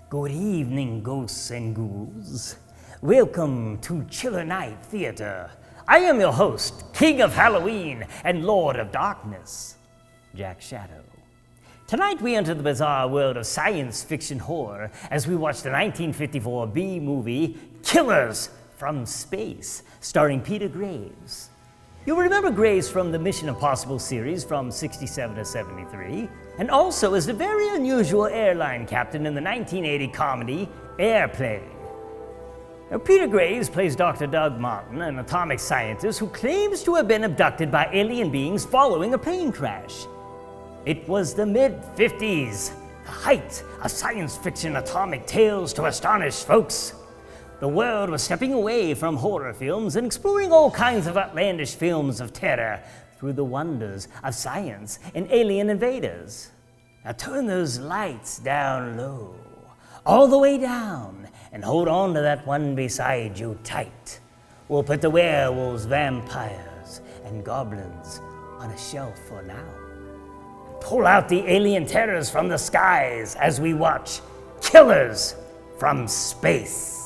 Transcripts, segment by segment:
Good evening, ghosts and ghouls. Welcome to Chiller Night Theater. I am your host, King of Halloween and Lord of Darkness, Jack Shadow. Tonight we enter the bizarre world of science fiction horror as we watch the 1954 B movie Killers from Space, starring Peter Graves. You'll remember Graves from the Mission Impossible series from 67 to 73, and also as the very unusual airline captain in the 1980 comedy Airplane. Now, Peter Graves plays Dr. Doug Martin, an atomic scientist who claims to have been abducted by alien beings following a plane crash. It was the mid-50s, the height of science fiction atomic tales to astonish folks. The world was stepping away from horror films and exploring all kinds of outlandish films of terror through the wonders of science and alien invaders. Now turn those lights down low, all the way down, and hold on to that one beside you tight. We'll put the werewolves, vampires, and goblins on a shelf for now. Pull out the alien terrors from the skies as we watch Killers from Space.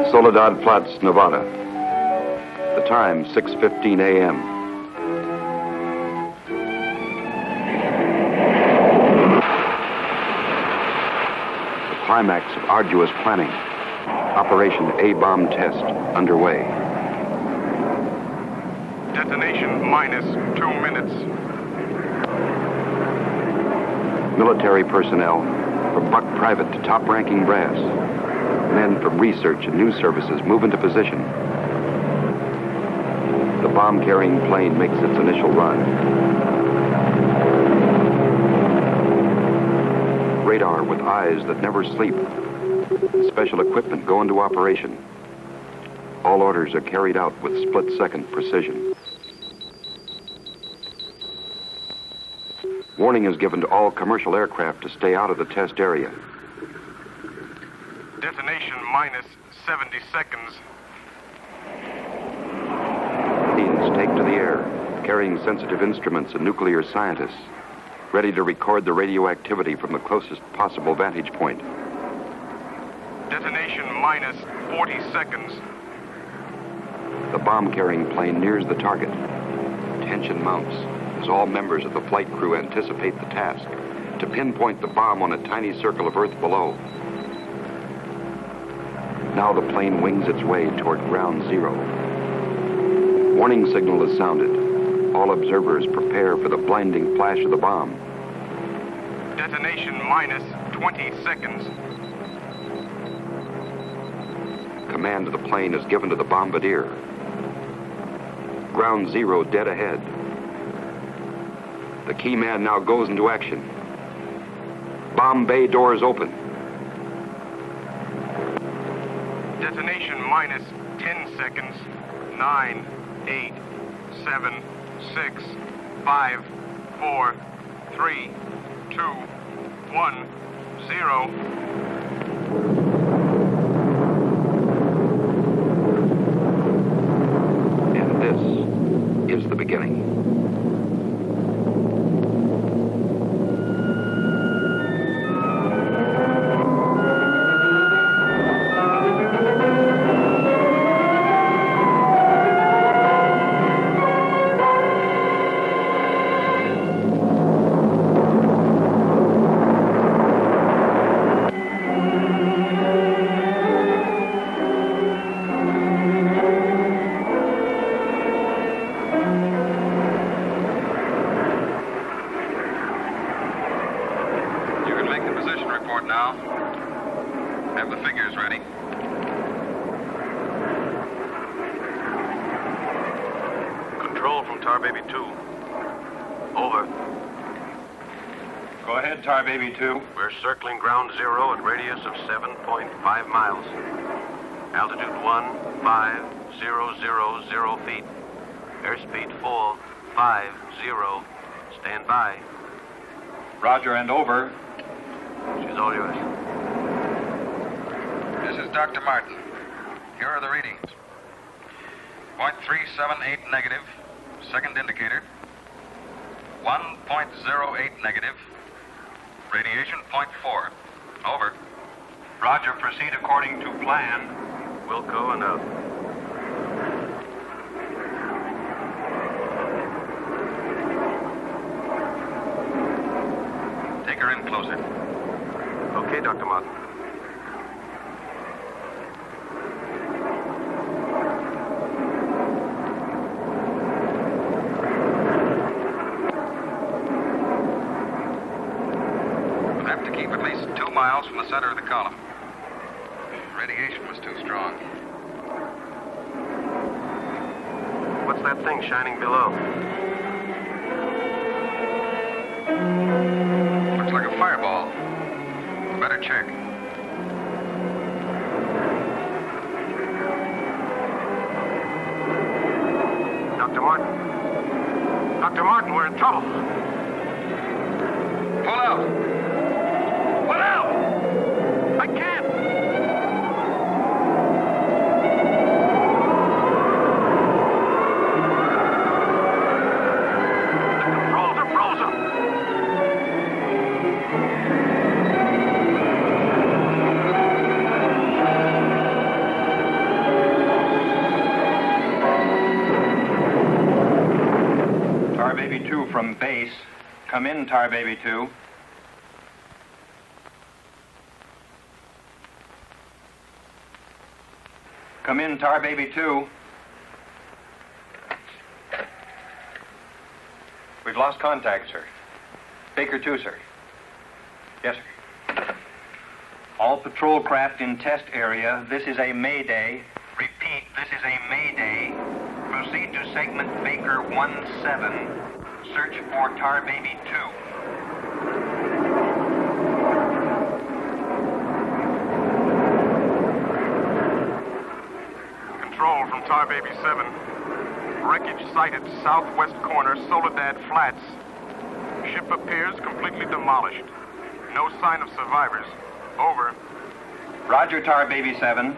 Soledad Flats, Nevada. The time, 6:15 a.m. The climax of arduous planning. Operation A-bomb test underway. Detonation minus 2 minutes. Military personnel, from buck private to top-ranking brass. Men from research and news services move into position. The bomb-carrying plane makes its initial run. Radar with eyes that never sleep. Special equipment go into operation. All orders are carried out with split-second precision. Warning is given to all commercial aircraft to stay out of the test area. Detonation minus 70 seconds. Planes take to the air, carrying sensitive instruments and nuclear scientists, ready to record the radioactivity from the closest possible vantage point. Detonation minus 40 seconds. The bomb-carrying plane nears the target. Tension mounts as all members of the flight crew anticipate the task to pinpoint the bomb on a tiny circle of Earth below. Now the plane wings its way toward ground zero. Warning signal is sounded. All observers prepare for the blinding flash of the bomb. Detonation minus 20 seconds. Command of the plane is given to the bombardier. Ground zero dead ahead. The key man now goes into action. Bomb bay doors open. Detonation minus 10 seconds. 9, 8, 7, 6, 5, 4, 3, 2, 1, 0. And this is the beginning. ready. Control from Tar Baby 2. Over. Go ahead, Tar Baby 2. We're circling ground zero at radius of 7.5 miles. Altitude 15,000 feet. Airspeed 450. Stand by. Roger and over. She's all yours. This is Dr. Martin. Here are the readings. 0.378 negative, second indicator. 1.08 negative. Radiation 0.4. Over. Roger, proceed according to plan. Wilco and out. Take her in closer. Okay, Dr. Martin. We'll have to keep at least 2 miles from the center of the column. Radiation was too strong. What's that thing shining below? Looks like a fireball. Better check. Dr. Martin. Dr. Martin, we're in trouble. Pull out! What out? I can't. The controls are frozen. Tar Baby 2 from base. Come in, Tar Baby 2. Come in, Tar Baby 2. We've lost contact, sir. Baker 2, sir. Yes, sir. All patrol craft in test area. This is a Mayday. Repeat, this is a Mayday. Proceed to segment Baker 17. Search for Tar Baby 2. Control from Tar Baby 7. Wreckage sighted southwest corner, Soledad Flats. Ship appears completely demolished. No sign of survivors. Over. Roger, Tar Baby 7.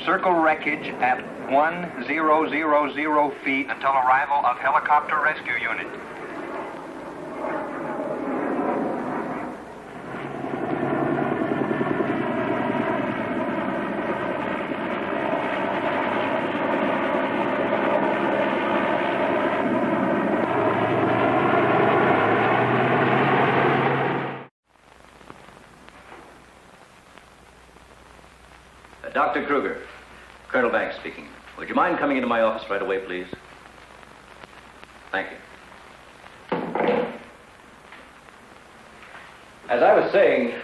Circle wreckage at 1000 feet until arrival of helicopter rescue unit. Dr. Kruger, Colonel Banks speaking. Would you mind coming into my office right away, please? Thank you. As I was saying,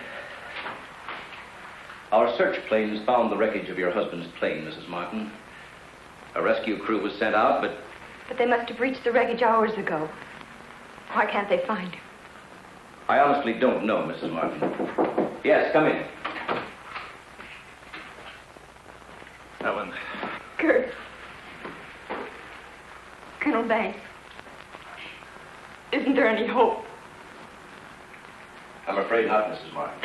our search planes found the wreckage of your husband's plane, Mrs. Martin. A rescue crew was sent out, but... But they must have reached the wreckage hours ago. Why can't they find him? I honestly don't know, Mrs. Martin. Yes, come in. Ellen. Kurt. Colonel Banks. Isn't there any hope? I'm afraid not, Mrs. Martin.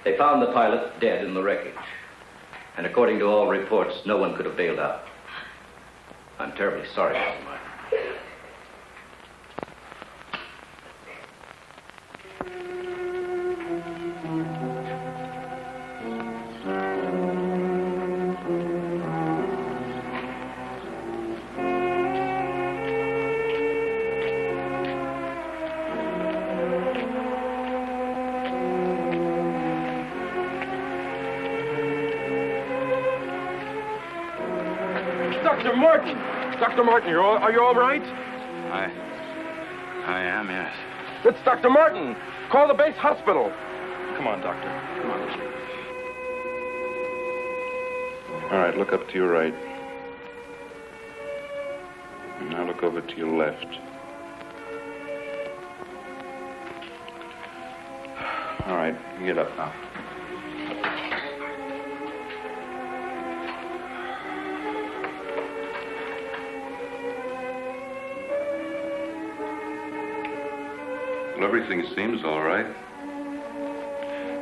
They found the pilot dead in the wreckage. And according to all reports, no one could have bailed out. I'm terribly sorry, Mrs. Martin. Dr. Martin! Dr. Martin, are you all right? I am, yes. It's Dr. Martin! Call the base hospital! Come on, Doctor. Come on. All right, look up to your right. Now look over to your left. All right, you get up now. Well, everything seems all right.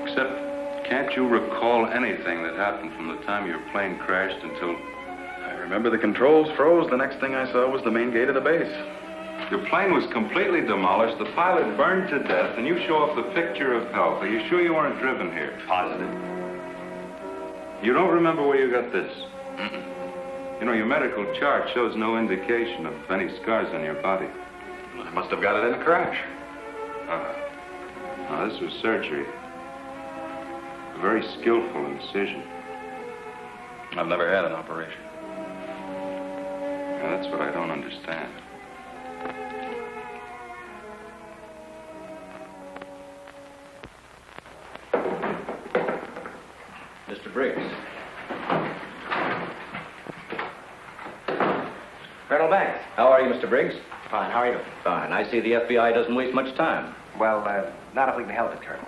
Except, can't you recall anything that happened from the time your plane crashed until... I remember the controls froze. The next thing I saw was the main gate of the base. Your plane was completely demolished, the pilot burned to death, and you show off the picture of health. Are you sure you weren't driven here? Positive. You don't remember where you got this? Mm-mm. You know, your medical chart shows no indication of any scars on your body. Well, I must have got it in a crash. Now, this was surgery. A very skillful incision. I've never had an operation. Now, that's what I don't understand. Mr. Briggs. Colonel Banks. How are you, Mr. Briggs? Fine, how are you? Fine. I see the FBI doesn't waste much time. Well, not if we can help it, Colonel.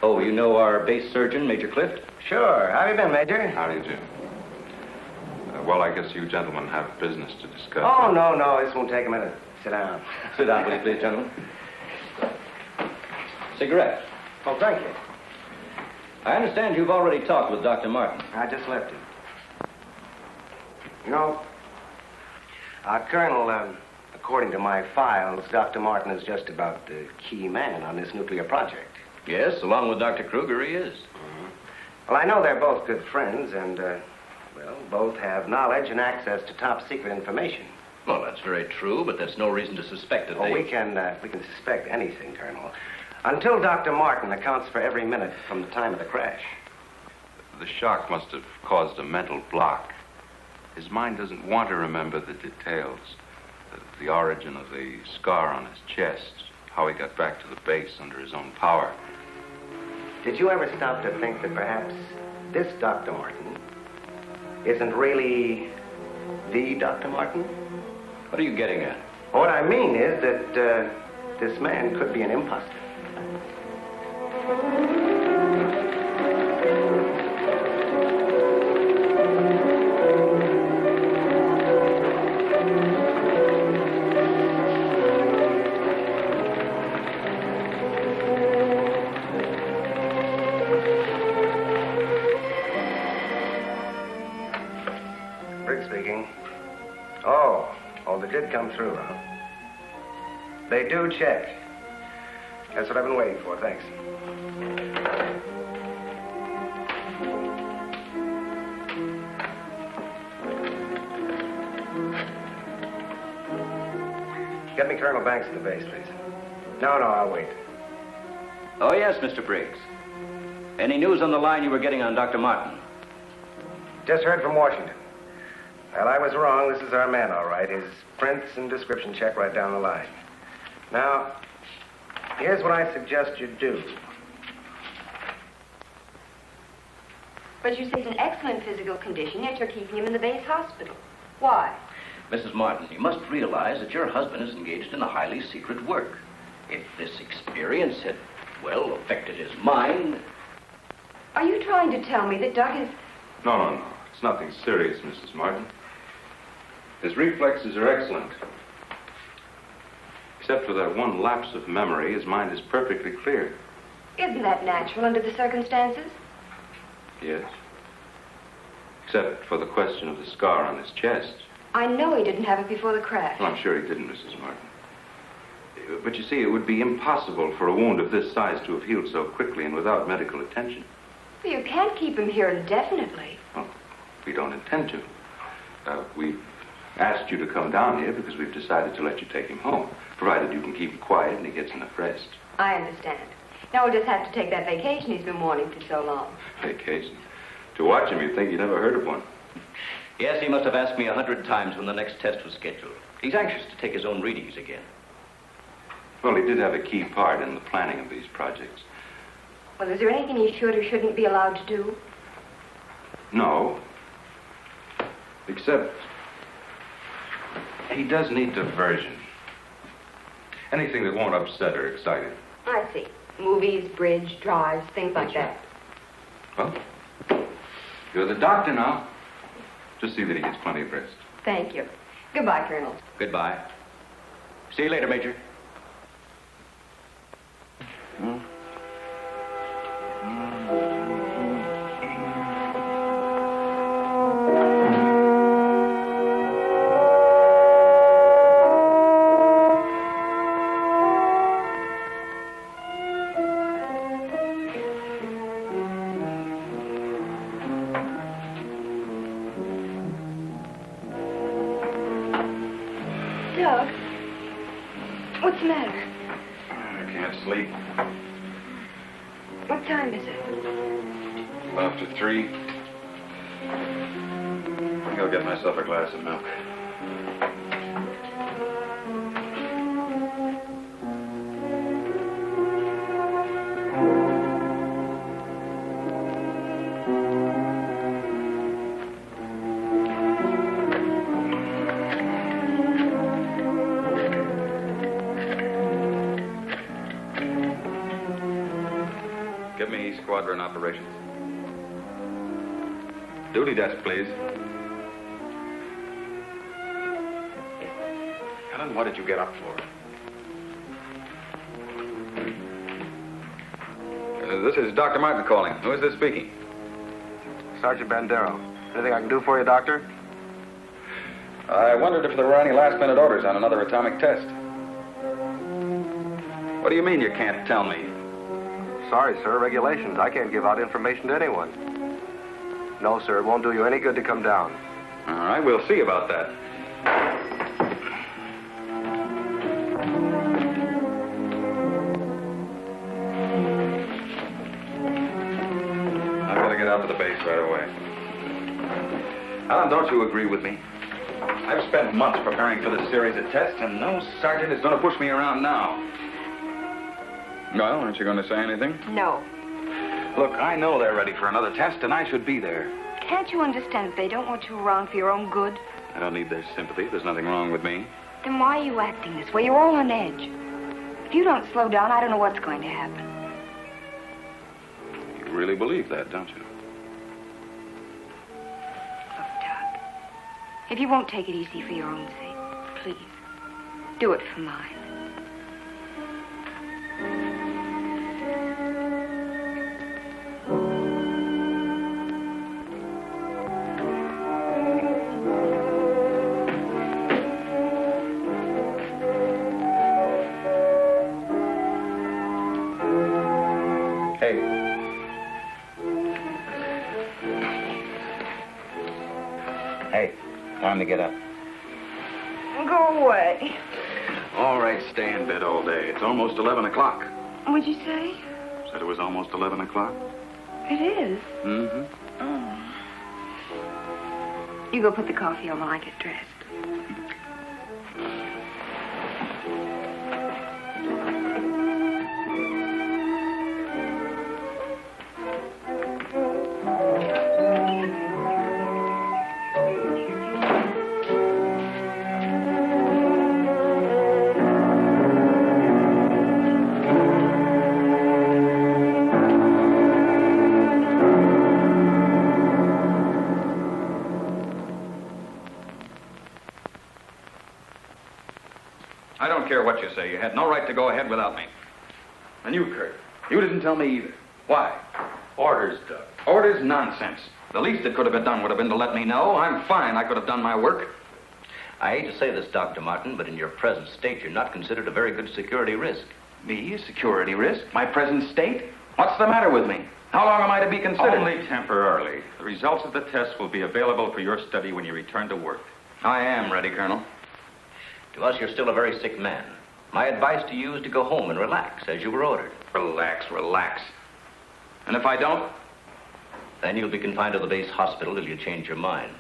Oh, you know our base surgeon, Major Clift? Sure. How have you been, Major? How do you do? Well, I guess you gentlemen have business to discuss. Oh, no. This won't take a minute. Sit down. Sit down, will you, please, gentlemen. Cigarette. Oh, thank you. I understand you've already talked with Dr. Martin. I just left him. You know, Colonel, according to my files, Dr. Martin is just about the key man on this nuclear project. Yes, along with Dr. Kruger, he is. Mm-hmm. Well, I know they're both good friends, and, both have knowledge and access to top secret information. Well, that's very true, but that's no reason to suspect that Oh, we can suspect anything, Colonel. Until Dr. Martin accounts for every minute from the time of the crash. The shock must have caused a mental block. His mind doesn't want to remember the details. The origin of the scar on his chest, how he got back to the base under his own power. Did you ever stop to think that perhaps this Dr. Martin isn't really the Dr. Martin? What are you getting at? What I mean is that this man could be an imposter. Briggs speaking. Oh, they did come through, huh? They do check. That's what I've been waiting for, thanks. Get me Colonel Banks at the base, please. No, I'll wait. Oh, yes, Mr. Briggs. Any news on the line you were getting on Dr. Martin? Just heard from Washington. Well, I was wrong. This is our man, all right. His prints and description check right down the line. Now, here's what I suggest you do. But you say he's in excellent physical condition, yet you're keeping him in the base hospital. Why? Mrs. Martin, you must realize that your husband is engaged in a highly secret work. If this experience had, affected his mind... Are you trying to tell me that Doug is... No. It's nothing serious, Mrs. Martin. His reflexes are excellent. Except for that one lapse of memory, his mind is perfectly clear. Isn't that natural under the circumstances? Yes. Except for the question of the scar on his chest. I know he didn't have it before the crash. Well, I'm sure he didn't, Mrs. Martin. But you see, it would be impossible for a wound of this size to have healed so quickly and without medical attention. Well, you can't keep him here indefinitely. Well, we don't intend to. We've asked you to come down here because we've decided to let you take him home, provided you can keep him quiet and he gets enough rest. I understand. Now we'll just have to take that vacation he's been wanting for so long. Vacation? To watch him, you'd think you never heard of one. Yes, he must have asked me 100 times when the next test was scheduled. He's anxious to take his own readings again. Well, he did have a key part in the planning of these projects. Well, is there anything he should or shouldn't be allowed to do? No. Except he does need diversion. Anything that won't upset or excite him. I see. Movies, bridge, drives, things like that. Well, you're the doctor now. Just see that he gets plenty of rest. Thank you. Goodbye, Colonel. Goodbye. See you later, Major. Doug, what's the matter? I can't sleep. What time is it? After 3. I think I'll get myself a glass of milk. Give me squadron operations. Duty desk, please. Helen, what did you get up for? This is Dr. Martin calling. Who is this speaking? Sergeant Bandero. Anything I can do for you, Doctor? I wondered if there were any last-minute orders on another atomic test. What do you mean you can't tell me? Sorry, sir. Regulations. I can't give out information to anyone. No, sir. It won't do you any good to come down. All right, we'll see about that. I've got to get out to the base right away. Alan, don't you agree with me? I've spent months preparing for this series of tests, and no sergeant is going to push me around now. Well, aren't you going to say anything? No. Look, I know they're ready for another test, and I should be there. Can't you understand that they don't want you around for your own good? I don't need their sympathy. There's nothing wrong with me. Then why are you acting this way? You're all on edge. If you don't slow down, I don't know what's going to happen. You really believe that, don't you? Look, Doug, if you won't take it easy for your own sake, please, do it for mine. Hey. Hey, time to get up. Go away. All right, stay in bed all day. It's almost 11 o'clock. What'd you say? Said it was almost 11 o'clock? It is. Mm-hmm. Oh. You go put the coffee on while I get dressed. I don't care what you say. You had no right to go ahead without me. And you, Kurt, you didn't tell me either. Why? Orders, Doug. Orders? Nonsense. The least that could have been done would have been to let me know. I'm fine. I could have done my work. I hate to say this, Dr. Martin, but in your present state, you're not considered a very good security risk. Me? A security risk? My present state? What's the matter with me? How long am I to be considered? Only temporarily. The results of the test will be available for your study when you return to work. I am ready, Colonel. To us, you're still a very sick man. My advice to you is to go home and relax, as you were ordered. Relax, relax. And if I don't? Then you'll be confined to the base hospital till you change your mind.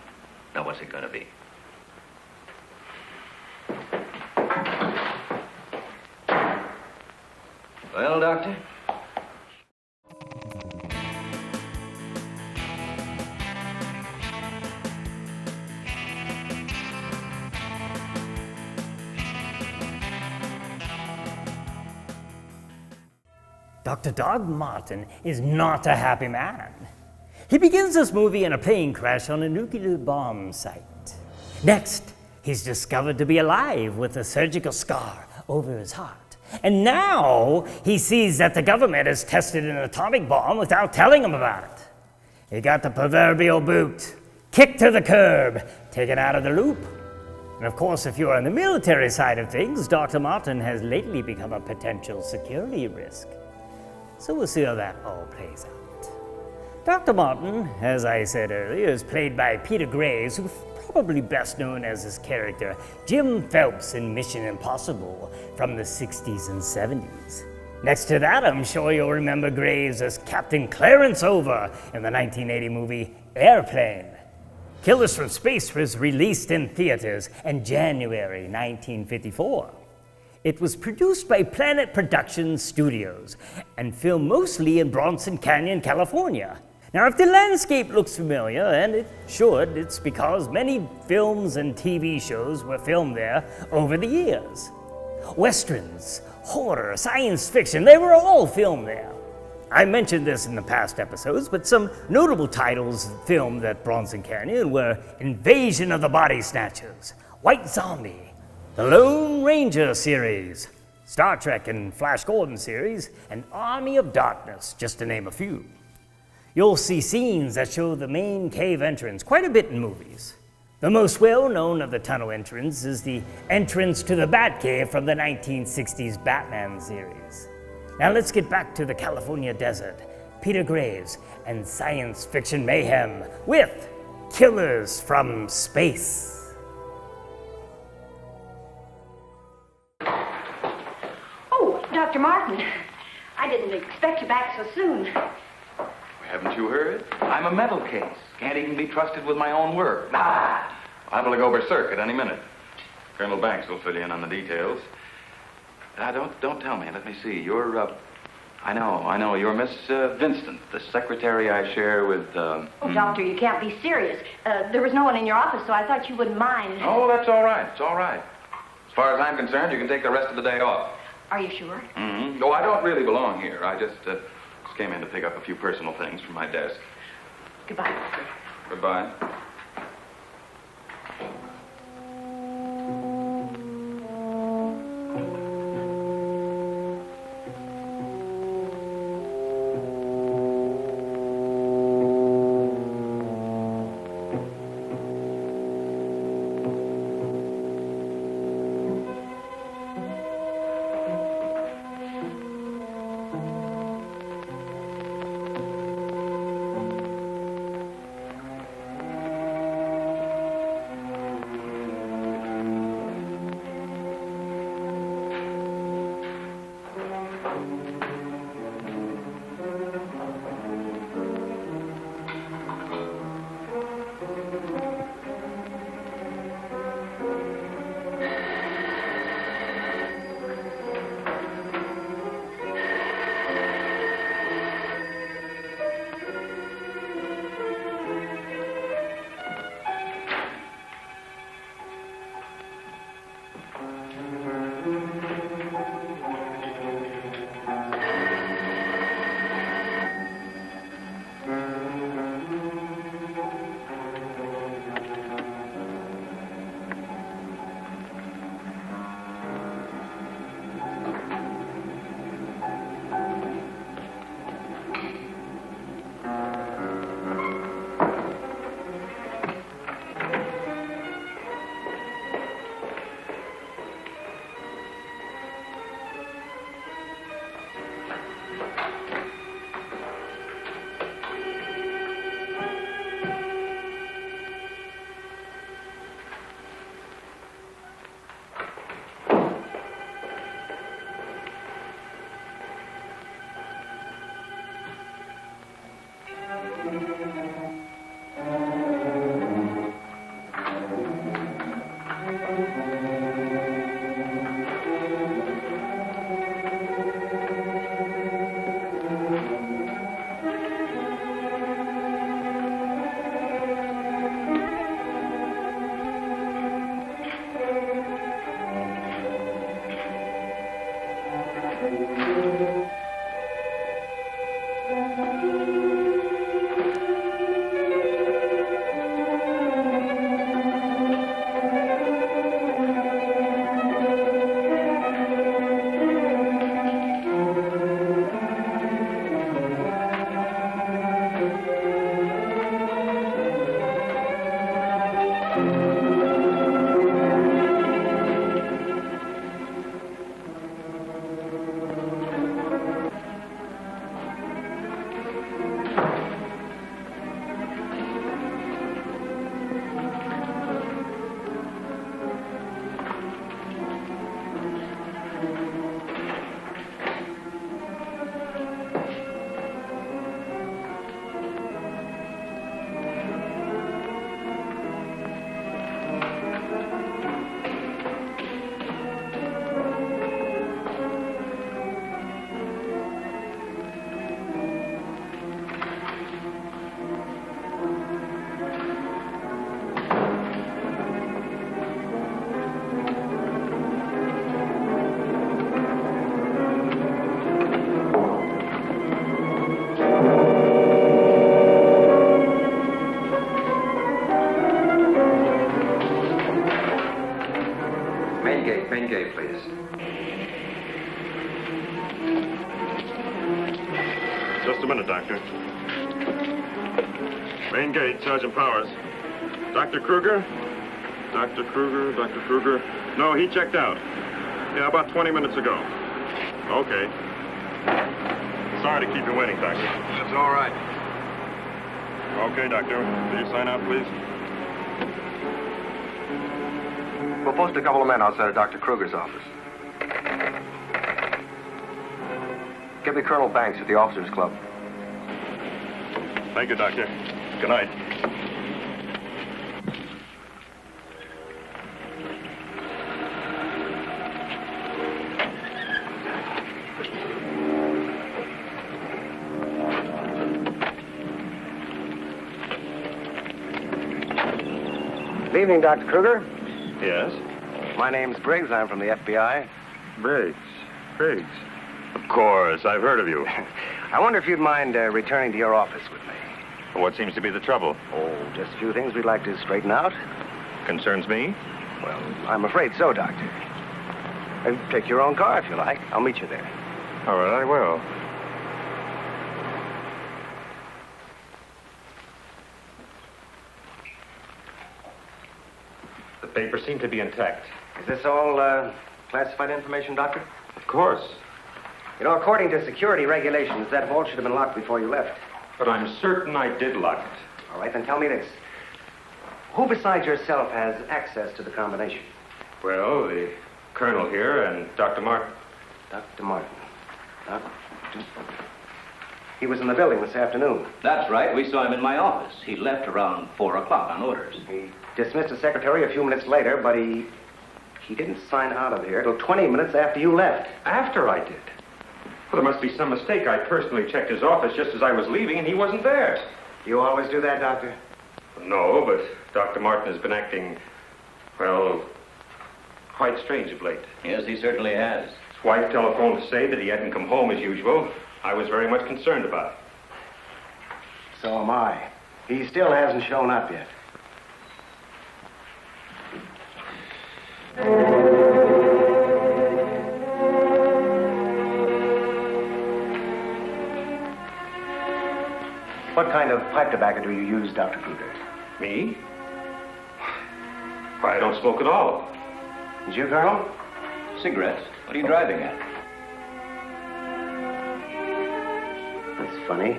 Now, what's it going to be? Well, Doctor? Dr. Doug Martin is not a happy man. He begins this movie in a plane crash on a nuclear bomb site. Next, he's discovered to be alive with a surgical scar over his heart. And now he sees that the government has tested an atomic bomb without telling him about it. He got the proverbial boot, kicked to the curb, taken out of the loop. And of course, if you're on the military side of things, Dr. Martin has lately become a potential security risk. So we'll see how that all plays out. Dr. Martin, as I said earlier, is played by Peter Graves, who's probably best known as his character Jim Phelps in Mission Impossible from the 60s and 70s. Next to that, I'm sure you'll remember Graves as Captain Clarence Over in the 1980 movie Airplane. Killers from Space was released in theaters in January 1954. It was produced by Planet Productions Studios and filmed mostly in Bronson Canyon, California. Now, if the landscape looks familiar, and it should, it's because many films and TV shows were filmed there over the years. Westerns, horror, science fiction, they were all filmed there. I mentioned this in the past episodes, but some notable titles filmed at Bronson Canyon were Invasion of the Body Snatchers, White Zombie, the Lone Ranger series, Star Trek and Flash Gordon series, and Army of Darkness, just to name a few. You'll see scenes that show the main cave entrance quite a bit in movies. The most well-known of the tunnel entrance is the entrance to the Batcave from the 1960s Batman series. Now let's get back to the California desert, Peter Graves, and science fiction mayhem with Killers from Space. Oh, Dr. Martin, I didn't expect you back so soon. Haven't you heard? I'm a mental case. Can't even be trusted with my own work. Liable to go berserk at any minute. Colonel Banks will fill you in on the details. Don't tell me. Let me see. You're, I know. You're Miss Vincent, the secretary I share with, Oh, Doctor, you can't be serious. There was no one in your office, so I thought you wouldn't mind. Oh, that's all right. It's all right. As far as I'm concerned, you can take the rest of the day off. Are you sure? Mm-hmm. Oh, I don't really belong here. I just came in to pick up a few personal things from my desk. Goodbye, Doctor. Goodbye. Main gate, please. Just a minute, Doctor. Main gate, Sergeant Powers. Dr. Kruger? Dr. Kruger. No, he checked out. Yeah, about 20 minutes ago. Okay. Sorry to keep you waiting, Doctor. That's all right. Okay, Doctor. Will you sign out, please? We'll post a couple of men outside of Dr. Kruger's office. Give me Colonel Banks at the Officers Club. Thank you, Doctor. Good night. Good evening, Dr. Kruger. Yes? My name's Briggs. I'm from the FBI. Briggs. Of course, I've heard of you. I wonder if you'd mind returning to your office with me. What seems to be the trouble? Oh, just a few things we'd like to straighten out. Concerns me? Well, I'm afraid so, Doctor. Take your own car if you like. I'll meet you there. All right, I will. The papers seem to be intact. Is this all classified information, Doctor? Of course. You know, according to security regulations, that vault should have been locked before you left. But I'm certain I did lock it. All right, then tell me this. Who besides yourself has access to the combination? Well, the colonel here and Dr. Martin. Dr. Martin. He was in the building this afternoon. That's right. We saw him in my office. He left around 4 o'clock on orders. He dismissed his secretary a few minutes later, but he didn't sign out of here till 20 minutes after you left. After I did? Well, there must be some mistake. I personally checked his office just as I was leaving, and he wasn't there. You always do that, Doctor? No, but Dr. Martin has been acting, well, quite strange of late. Yes, he certainly has. His wife telephoned to say that he hadn't come home as usual. I was very much concerned about it. So am I. He still hasn't shown up yet. What kind of pipe tobacco do you use, Dr. Kruger? Me? Why, I don't smoke at all. Did you, Colonel? Cigarettes? What are you driving at? That's funny.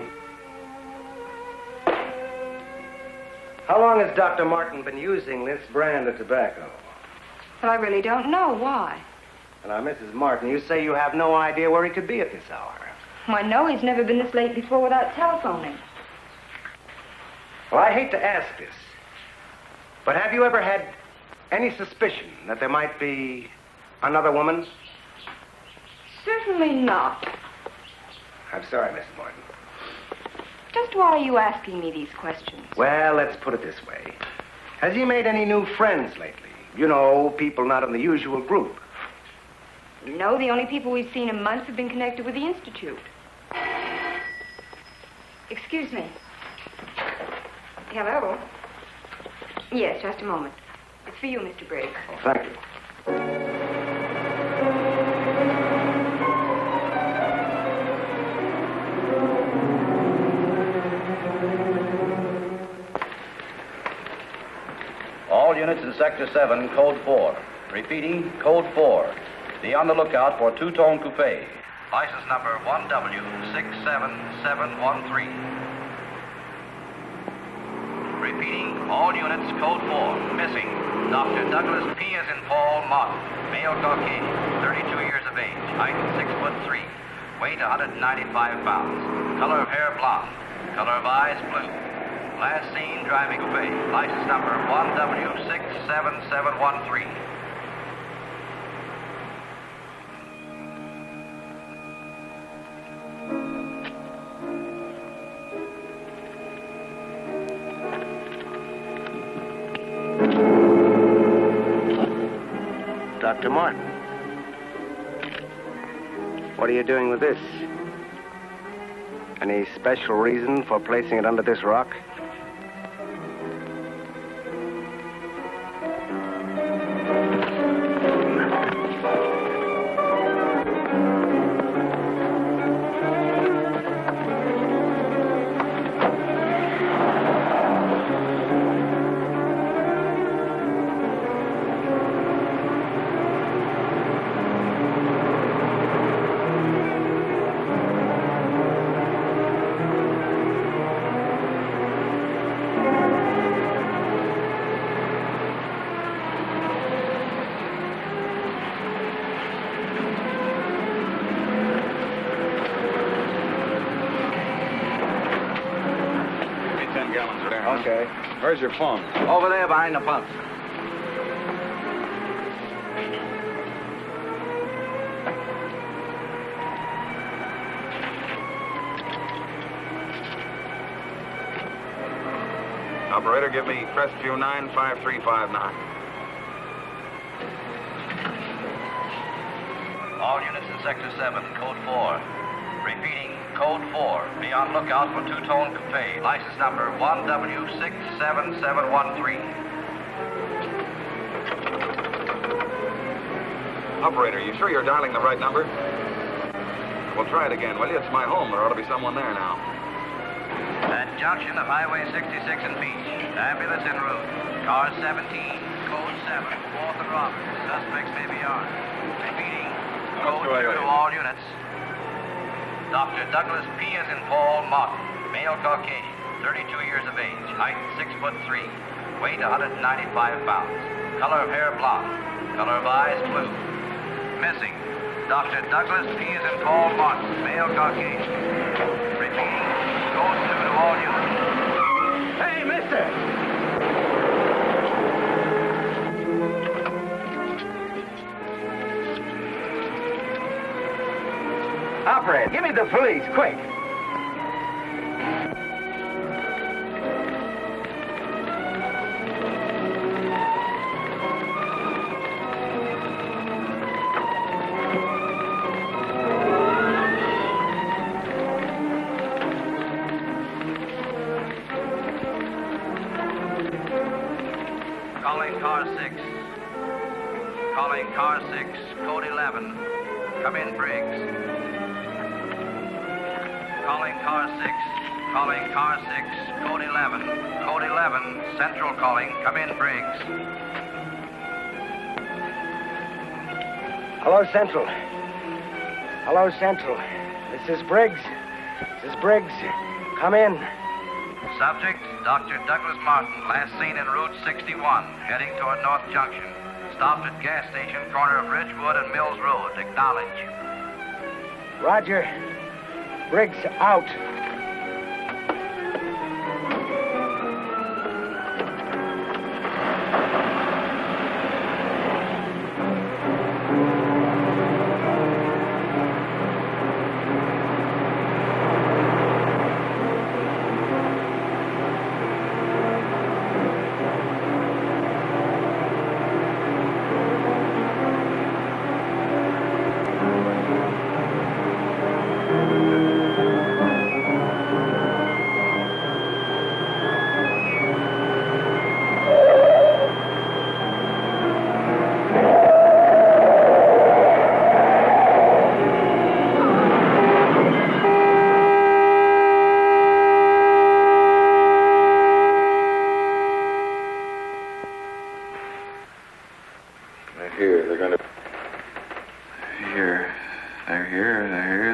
How long has Dr. Martin been using this brand of tobacco? Well, I really don't know. Why? Now, Mrs. Martin, you say you have no idea where he could be at this hour. Well, I know he's never been this late before without telephoning. Well, I hate to ask this, but have you ever had any suspicion that there might be another woman? Certainly not. I'm sorry, Mrs. Martin. Just why are you asking me these questions? Well, let's put it this way. Has he made any new friends lately? You know, people not in the usual group. No, the only people we've seen in months have been connected with the Institute. Excuse me. Hello? Yes, just a moment. It's for you, Mr. Briggs. Oh, thank you. All units in Sector 7, Code 4. Repeating, Code 4. Be on the lookout for two-tone coupe. License number 1W67713. Repeating, all units, Code 4. Missing, Dr. Douglas P. as in Paul Martin. Male Caucasian, 32 years of age. Height 6'3". Weight 195 pounds. Color of hair blonde. Color of eyes blue. Last seen driving coupe. License number 1W67713. Dr. Martin. What are you doing with this? Any special reason for placing it under this rock? Okay. Where's your phone? Over there behind the bunk. Operator, give me Crestview 95359. All units in Sector 7, Code 4. Repeating, Code 4. Be on lookout for two-tone coupe. License number 1W67713. Operator, you sure you're dialing the right number? We'll try it again, will you? It's my home. There ought to be someone there now. At junction of Highway 66 and Beach. Ambulance en route. Car 17, Code 7, 4th and Roberts. Suspects may be armed. Repeating, Code 2 to all units. Dr. Douglas P. as in Paul Martin. Male Caucasian, 32 years of age. Height 6'3". Weight 195 pounds. Color of hair blonde. Color of eyes blue. Missing, Dr. Douglas P. as in Paul Martin. Male Caucasian. Repeating, Code 2 to all units. Hey, mister! Operator, give me the police, quick. Calling car 6. Calling car 6, Code 11. Come in, Briggs. Calling car 6. Calling car 6, Code 11. Code 11, Central calling. Come in, Briggs. Hello, Central. Hello, Central. This is Briggs. This is Briggs. Come in. Subject, Dr. Douglas Martin, last seen en route 61, heading toward North Junction. Stopped at gas station, corner of Ridgewood and Mills Road. Acknowledge. Roger. Briggs out.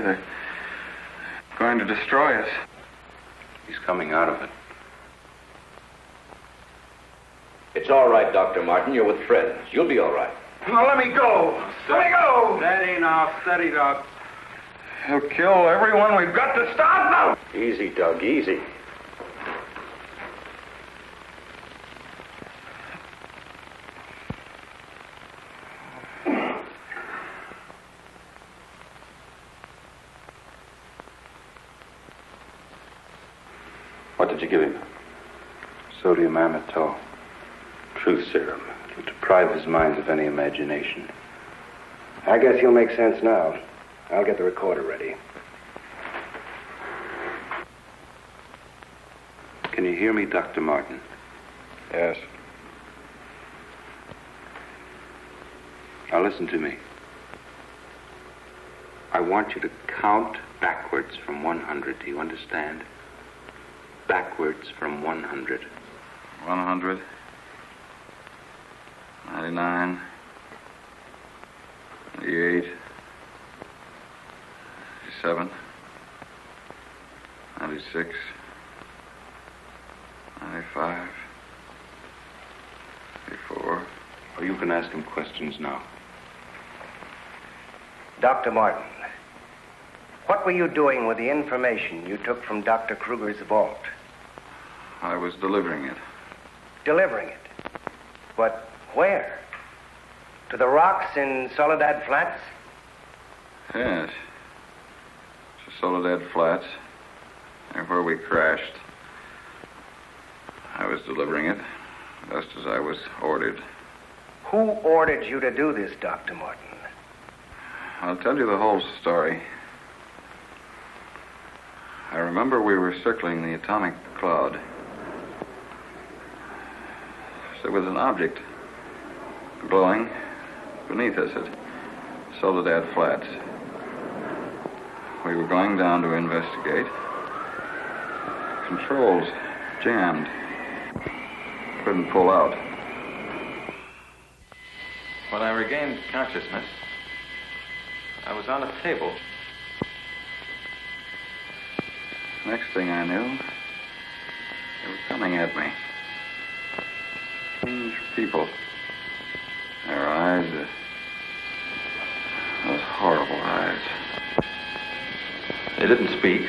They're going to destroy us. He's coming out of it. It's all right, Dr. Martin. You're with friends. You'll be all right. Now, let me go. Let me go. Steady now, steady, Doc. He'll kill everyone. We've got to stop now. Easy, Doug, easy. What did you give him? Sodium amytal. Truth serum. To deprive his mind of any imagination. I guess you'll make sense now. I'll get the recorder ready. Can you hear me, Dr. Martin? Yes. Now listen to me. I want you to count backwards from 100. Do you understand? Backwards from 100. 100. 99. 98. 97. 96. 95. 94. Or you can ask him questions now. Dr. Martin, what were you doing with the information you took from Dr. Kruger's vault? I was delivering it. Delivering it? But where? To the rocks in Soledad Flats? Yes. To Soledad Flats. There where we crashed. I was delivering it, just as I was ordered. Who ordered you to do this, Dr. Martin? I'll tell you the whole story. I remember we were circling the atomic cloud. There was an object glowing beneath us at Soledad Flats. We were going down to investigate. Controls jammed. Couldn't pull out. When I regained consciousness, I was on a table. Next thing I knew, they were coming at me. Strange people. Their eyes, those horrible eyes. They didn't speak.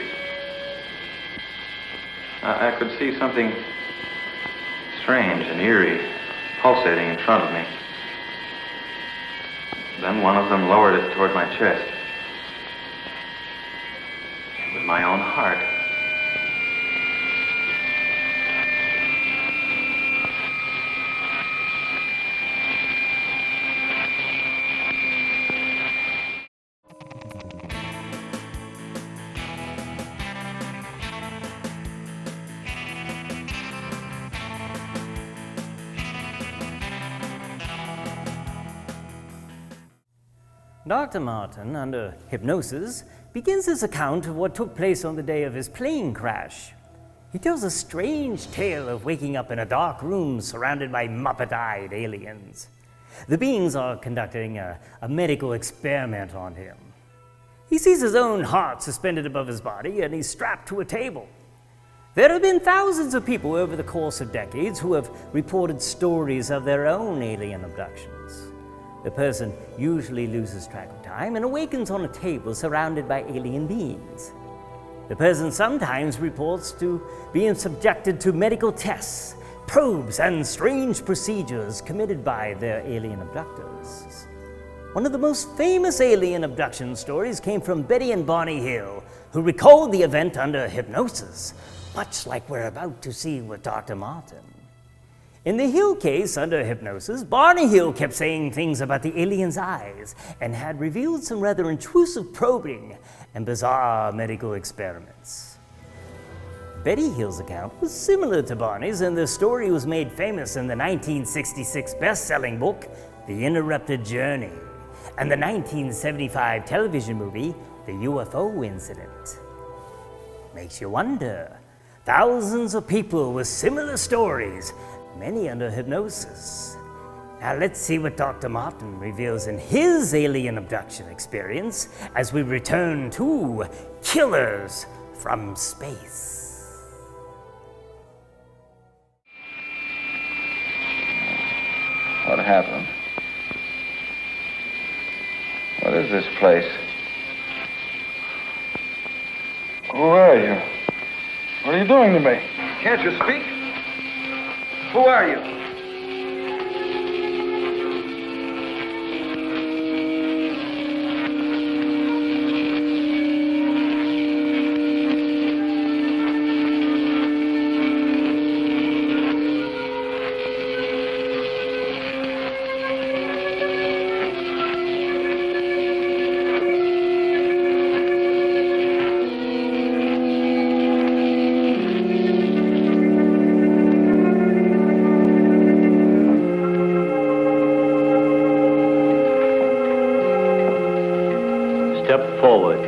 I could see something strange and eerie pulsating in front of me. Then one of them lowered it toward my chest. It was my own heart. Dr. Martin, under hypnosis, begins his account of what took place on the day of his plane crash. He tells a strange tale of waking up in a dark room surrounded by Muppet-eyed aliens. The beings are conducting a medical experiment on him. He sees his own heart suspended above his body, and he's strapped to a table. There have been thousands of people over the course of decades who have reported stories of their own alien abductions. The person usually loses track of time and awakens on a table surrounded by alien beings. The person sometimes reports to being subjected to medical tests, probes, and strange procedures committed by their alien abductors. One of the most famous alien abduction stories came from Betty and Barney Hill, who recalled the event under hypnosis, much like we're about to see with Dr. Martin. In the Hill case under hypnosis, Barney Hill kept saying things about the alien's eyes and had revealed some rather intrusive probing and bizarre medical experiments. Betty Hill's account was similar to Barney's, and the story was made famous in the 1966 best-selling book, The Interrupted Journey, and the 1975 television movie, The UFO Incident. Makes you wonder. Thousands of people with similar stories, many under hypnosis. Now let's see what Dr. Martin reveals in his alien abduction experience as we return to Killers from Space. What happened? What is this place? Who are you? What are you doing to me? Can't you speak? Who are you? Step forward.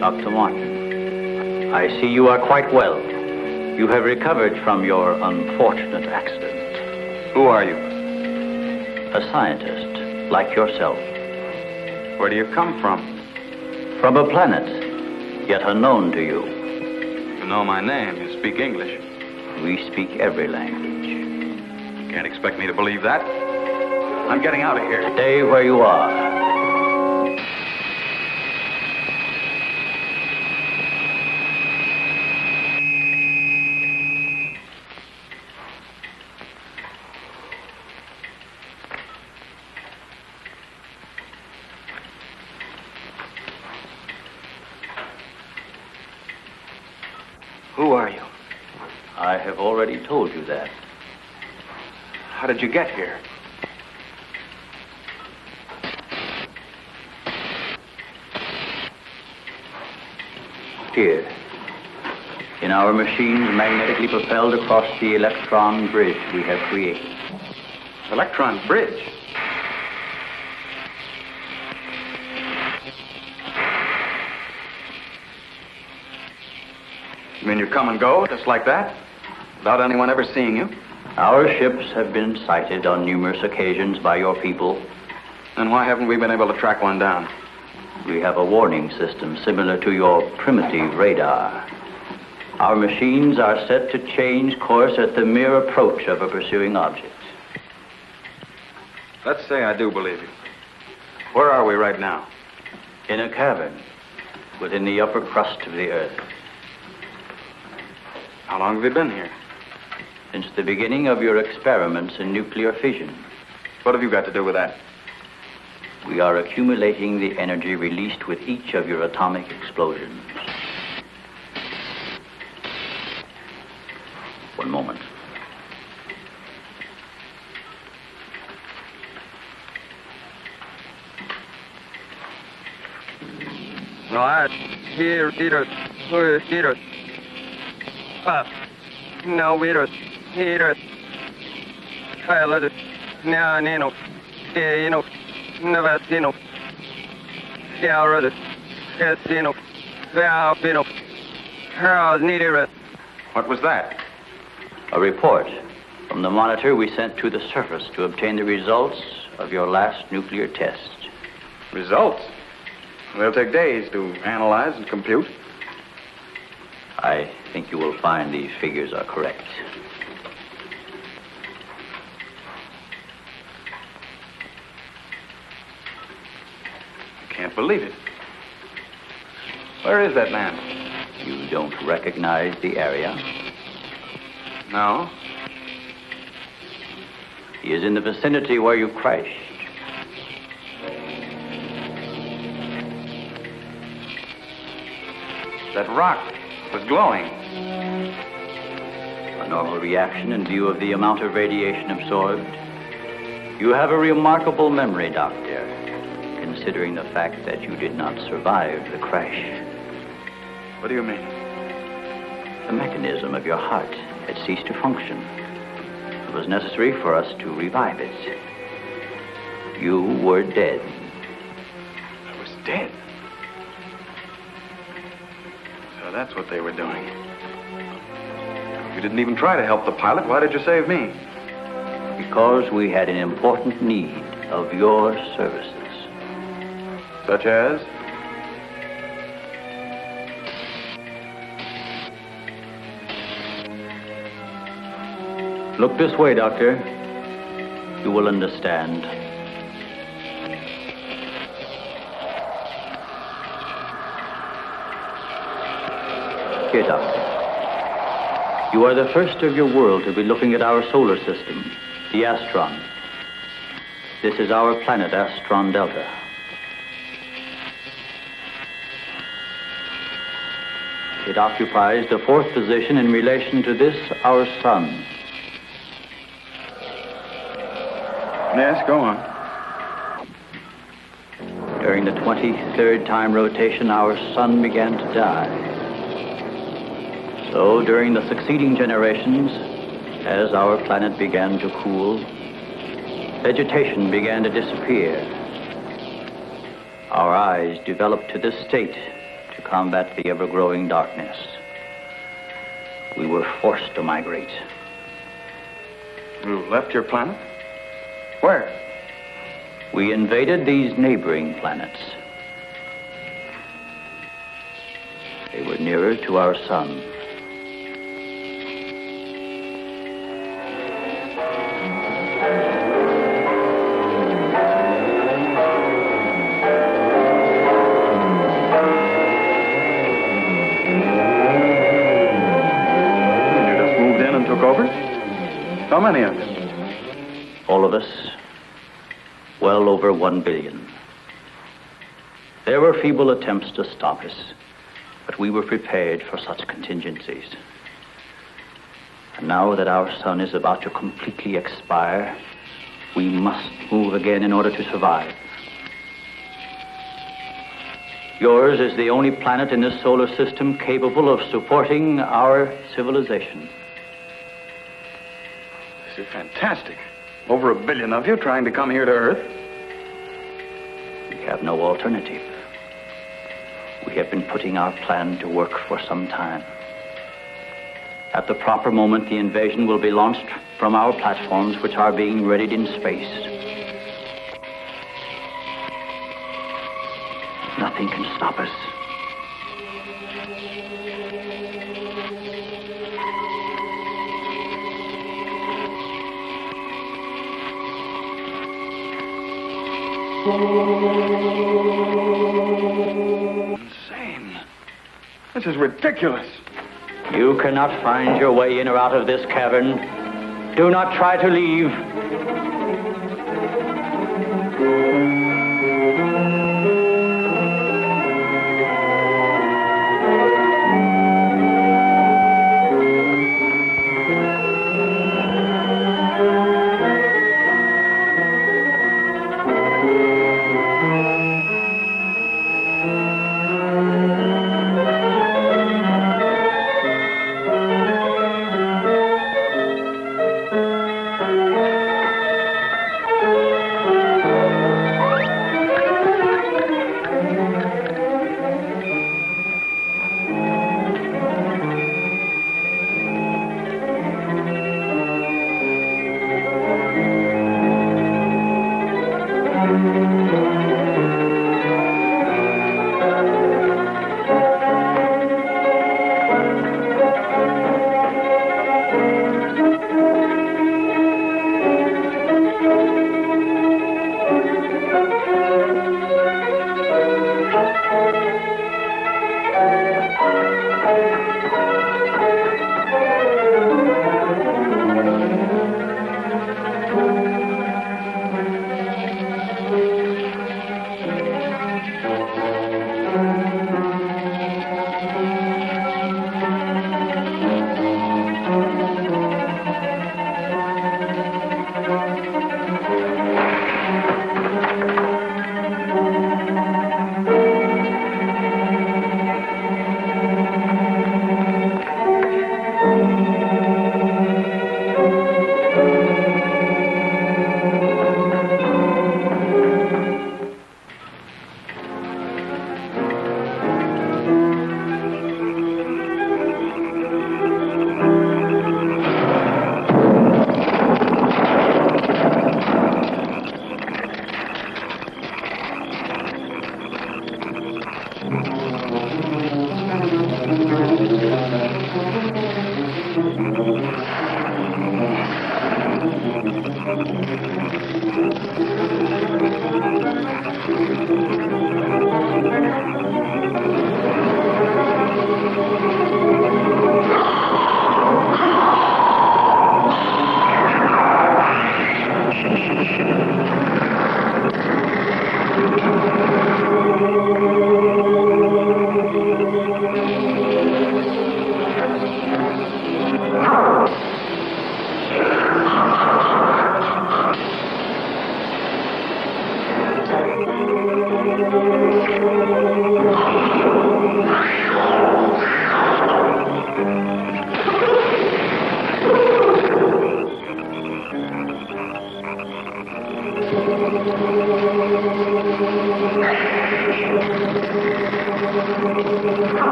Dr. Martin, I see you are quite well. You have recovered from your unfortunate accident. Who are you? A scientist, like yourself. Where do you come from? From a planet, yet unknown to you. You know my name. You speak English. We speak every language. You can't expect me to believe that. I'm getting out of here. Stay where you are. Who are you? I have already told you that. How did you get here? Here. In our machines magnetically propelled across the electron bridge we have created. Electron bridge? You mean you come and go, just like that? Without anyone ever seeing you? Our ships have been sighted on numerous occasions by your people. Then why haven't we been able to track one down? We have a warning system similar to your primitive radar. Our machines are set to change course at the mere approach of a pursuing object. Let's say I do believe you. Where are we right now? In a cavern within the upper crust of the Earth. How long have you been here? Since the beginning of your experiments in nuclear fission. What have you got to do with that? We are accumulating the energy released with each of your atomic explosions. One moment. No, I here, here, here. No, here, here. I let it. Now, Nino. Nino. Never, Nino. Yeah, rather. Yes, Nino. Yeah, Nino. How needed it. What was that? A report from the monitor we sent to the surface to obtain the results of your last nuclear test. Results? They'll take days to analyze and compute. I think you will find these figures are correct. I can't believe it. Where is that man? You don't recognize the area? No. He is in the vicinity where you crashed. That rock was glowing. A normal reaction in view of the amount of radiation absorbed. You have a remarkable memory, Doctor, considering the fact that you did not survive the crash. What do you mean? The mechanism of your heart had ceased to function. It was necessary for us to revive it. You were dead. I was dead? So that's what they were doing. You didn't even try to help the pilot. Why did you save me? Because we had an important need of your services. Such as? Look this way, Doctor. You will understand. Here, Doctor. You are the first of your world to be looking at our solar system, the Astron. This is our planet, Astron Delta. It occupies the fourth position in relation to this, our sun. Yes, go on. During the 23rd time rotation, our sun began to die. So, during the succeeding generations, as our planet began to cool, vegetation began to disappear. Our eyes developed to this state to combat the ever-growing darkness. We were forced to migrate. You left your planet? Where? We invaded these neighboring planets. They were nearer to our sun. You just moved in and took over? How many of you? All of us, well over 1 billion. There were feeble attempts to stop us, but But we were prepared for such contingencies. And now that our sun is about to completely expire, we must move again in order to survive. Yours is the only planet in this solar system capable of supporting our civilization. This is fantastic. Over 1 billion of you trying to come here to Earth. We have no alternative. We have been putting our plan to work for some time. At the proper moment, the invasion will be launched from our platforms, which are being readied in space. Nothing can stop us. Insane. This is ridiculous. You cannot find your way in or out of this cavern. Do not try to leave.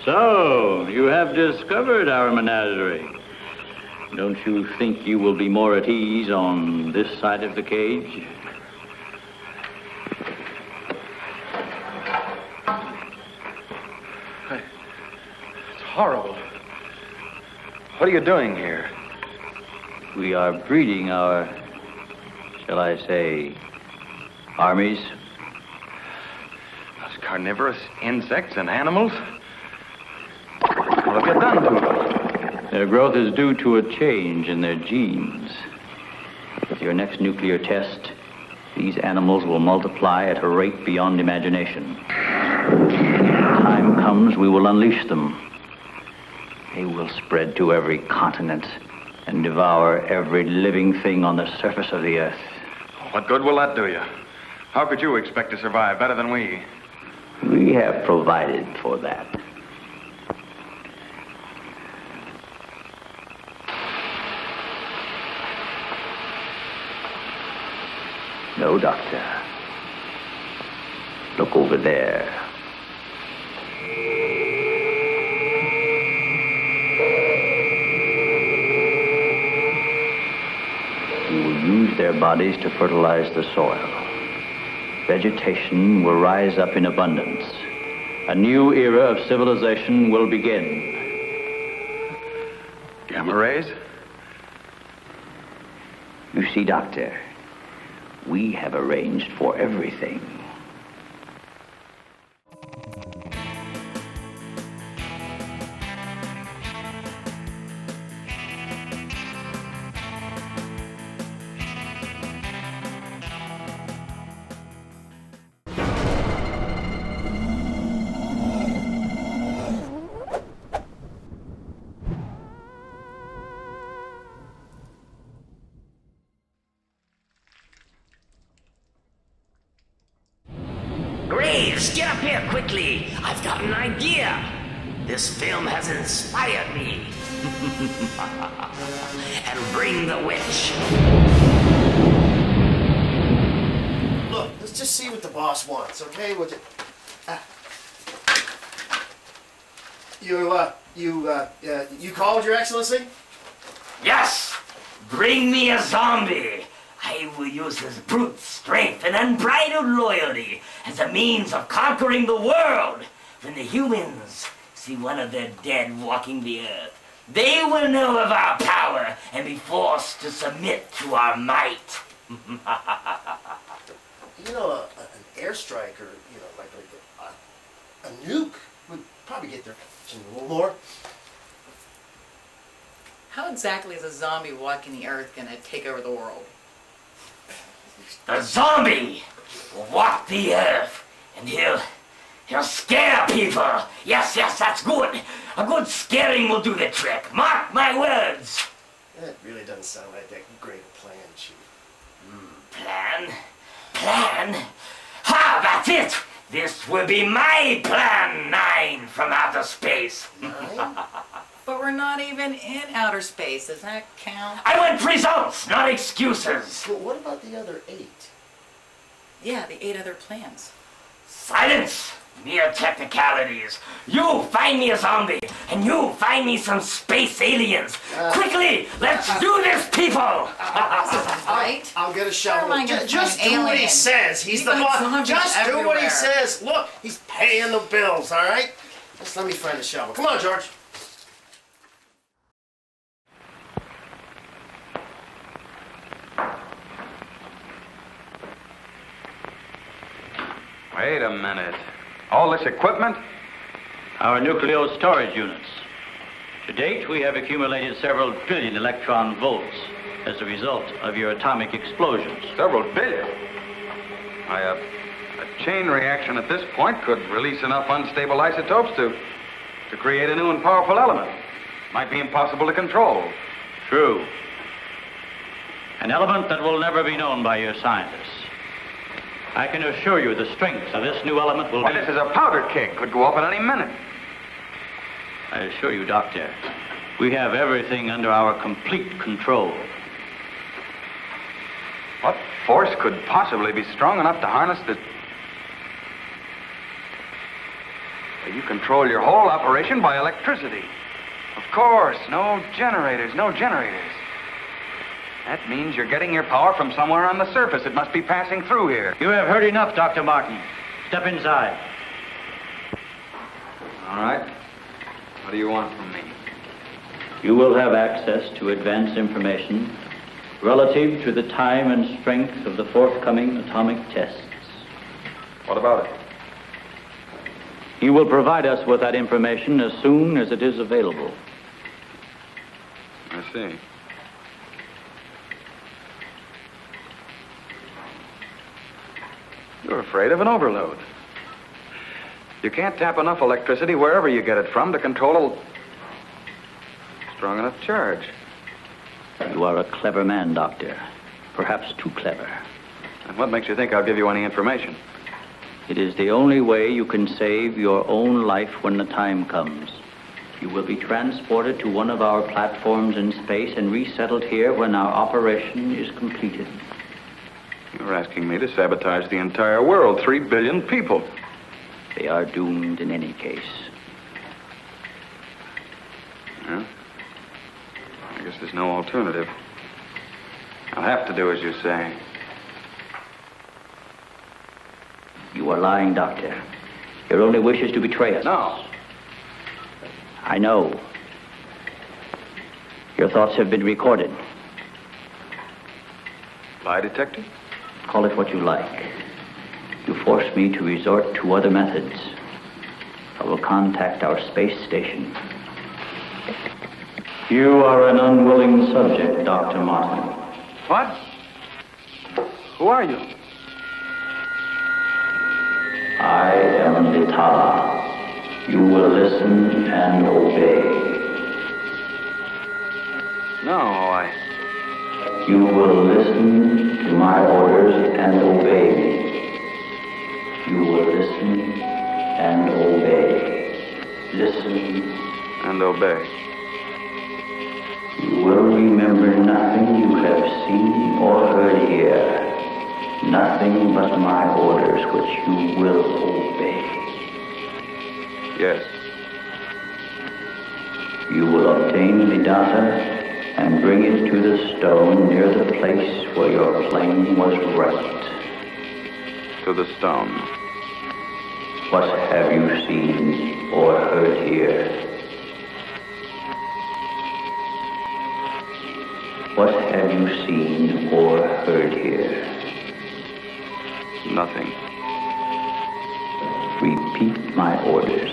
So, you have discovered our menagerie. Don't you think you will be more at ease on this side of the cage? It's horrible. What are you doing here? We are breeding our, shall I say, armies. Those carnivorous insects and animals? What have you done to them? Their growth is due to a change in their genes. With your next nuclear test, these animals will multiply at a rate beyond imagination. When the time comes, we will unleash them. They will spread to every continent and devour every living thing on the surface of the earth. What good will that do you? How could you expect to survive better than we? We have provided for that. No, Doctor. Look over there. We will use their bodies to fertilize the soil. Vegetation will rise up in abundance. A new era of civilization will begin. Gamma rays? You see, Doctor, we have arranged for everything. Graves, get up here quickly! I've got an idea! This film has inspired me. And bring the witch. Look, let's just see what the boss wants, okay? You called, Your Excellency? Yes! Bring me a zombie! I will use his brute strength and unbridled loyalty as a means of conquering the world. When the humans see one of their dead walking the earth, they will know of our power and be forced to submit to our might. You know, an airstrike or, like a nuke would probably get their attention a little more. How exactly is a zombie walking the earth going to take over the world? The zombie will walk the earth, and You scare people. Yes, that's good. A good scaring will do the trick. Mark my words. That really doesn't sound like that great a plan, Chief. Plan? Ha, that's it. This will be my Plan 9 from outer space. 9? But we're not even in outer space. Does that count? I want results, not excuses. But what about the other 8? Yeah, the 8 other plans. Silence! Mere technicalities. You find me a zombie, and you find me some space aliens. Quickly, let's do this, people! Right? I'll get a Where shovel. am I gonna Just find do what he aliens? says. He's You the got boss. zombies Just do what he everywhere. says. Look, he's paying the bills, all right? Just let me find a shovel. Come on, George. Wait a minute. All this equipment? Our nuclear storage units. To date, we have accumulated several billion electron volts as a result of your atomic explosions. Several billion? A chain reaction at this point could release enough unstable isotopes to create a new and powerful element. Might be impossible to control. True. An element that will never be known by your scientists. I can assure you the strength of this new element will Why, be... this is a powder keg. Could go off at any minute. I assure you, Doctor, we have everything under our complete control. What force could possibly be strong enough to harness the... You control your whole operation by electricity. Of course, no generators. That means you're getting your power from somewhere on the surface. It must be passing through here. You have heard enough, Dr. Martin. Step inside. All right. What do you want from me? You will have access to advanced information relative to the time and strength of the forthcoming atomic tests. What about it? You will provide us with that information as soon as it is available. I see. You're afraid of an overload. You can't tap enough electricity wherever you get it from to control a strong enough charge. You are a clever man, Doctor. Perhaps too clever. And what makes you think I'll give you any information? It is the only way you can save your own life when the time comes. You will be transported to one of our platforms in space and resettled here when our operation is completed. You're asking me to sabotage the entire world, 3 billion people. They are doomed in any case. Yeah? I guess there's no alternative. I'll have to do as you say. You are lying, Doctor. Your only wish is to betray us. No. I know. Your thoughts have been recorded. Lie detector? Call it what you like. You force me to resort to other methods. I will contact our space station. You are an unwilling subject, Dr. Martin. What? Who are you? I am Lita. You will listen and obey. No, You will listen to my orders and obey me. You will listen and obey. Listen and obey. You will remember nothing you have seen or heard here. Nothing but my orders which you will obey. Yes. You will obtain the data and bring it to the stone near the place where your plane was wrecked. To the stone. What have you seen or heard here? What have you seen or heard here? Nothing. Repeat my orders.